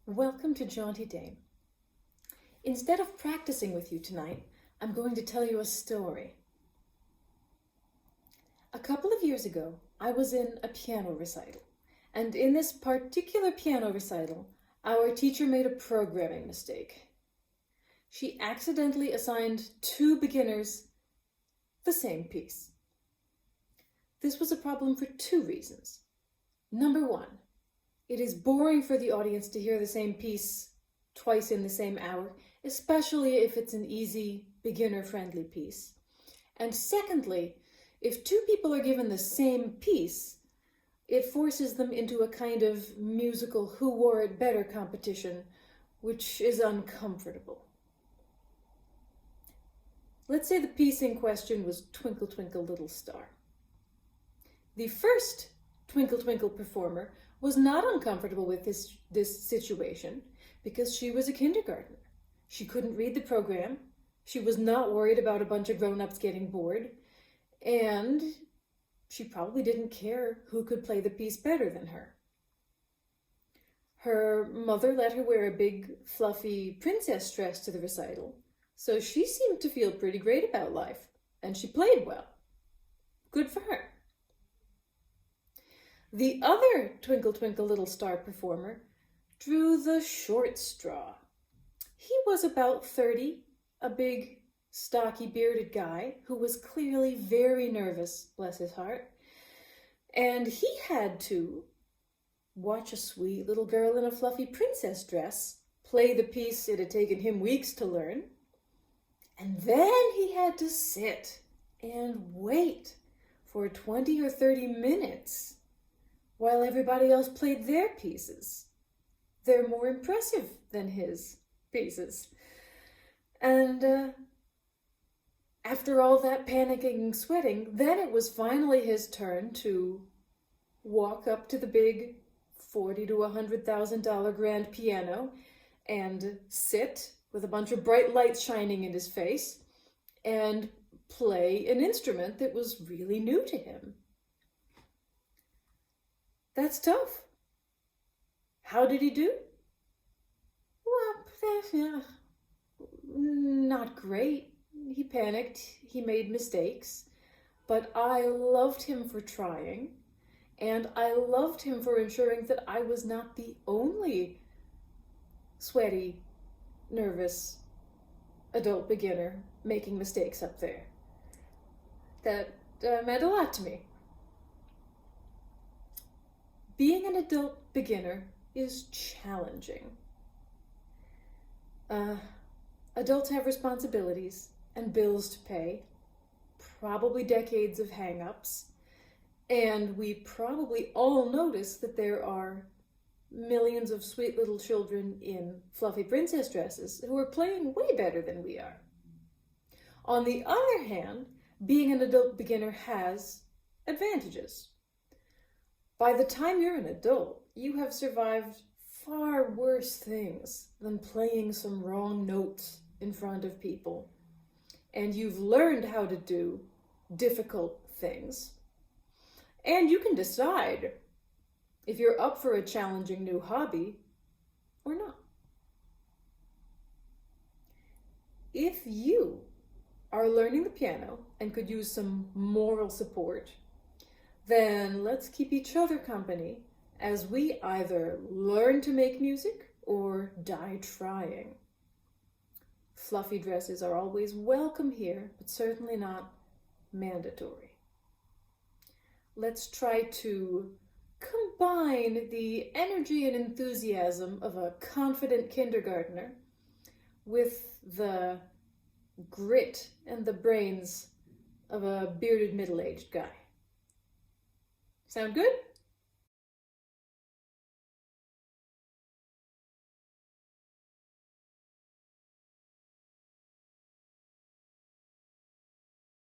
Welcome to Jaunty Dame. Instead of practicing with you tonight, I'm going to tell you a story. A couple of years ago, I was in a piano recital, and in this particular piano recital, our teacher made a programming mistake. She accidentally assigned two beginners the same piece. This was a problem for two reasons. Number one, it is boring for the audience to hear the same piece twice in the same hour, especially if it's an easy, beginner-friendly piece. And secondly, if two people are given the same piece, it forces them into a kind of musical who wore it better competition, which is uncomfortable. Let's say the piece in question was Twinkle, Twinkle, Little Star. The first Twinkle, Twinkle performer was not uncomfortable with this situation because she was a kindergartner. She couldn't read the program. She was not worried about a bunch of grown-ups getting bored. And she probably didn't care who could play the piece better than her. Her mother let her wear a big, fluffy princess dress to the recital, so she seemed to feel pretty great about life, and she played well. Good for her. The other Twinkle, Twinkle, Little Star performer drew the short straw. He was about 30, a big, stocky, bearded guy who was clearly very nervous, bless his heart. And he had to watch a sweet little girl in a fluffy princess dress play the piece it had taken him weeks to learn. And then he had to sit and wait for 20 or 30 minutes while everybody else played their pieces. They're more impressive than his pieces. And after all that panicking and sweating, then it was finally his turn to walk up to the big $40,000 to $100,000 grand piano and sit with a bunch of bright lights shining in his face and play an instrument that was really new to him. That's tough. How did he do? Well, not great. He panicked, he made mistakes, but I loved him for trying, and I loved him for ensuring that I was not the only sweaty, nervous adult beginner making mistakes up there. That meant a lot to me. Being an adult beginner is challenging. Adults have responsibilities and bills to pay, probably decades of hang-ups, and we probably all notice that there are millions of sweet little children in fluffy princess dresses who are playing way better than we are. On the other hand, being an adult beginner has advantages. By the time you're an adult, you have survived far worse things than playing some wrong notes in front of people. And you've learned how to do difficult things. And you can decide if you're up for a challenging new hobby or not. If you are learning the piano and could use some moral support, then let's keep each other company as we either learn to make music or die trying. Fluffy dresses are always welcome here, but certainly not mandatory. Let's try to combine the energy and enthusiasm of a confident kindergartner with the grit and the brains of a bearded middle-aged guy. Sound good?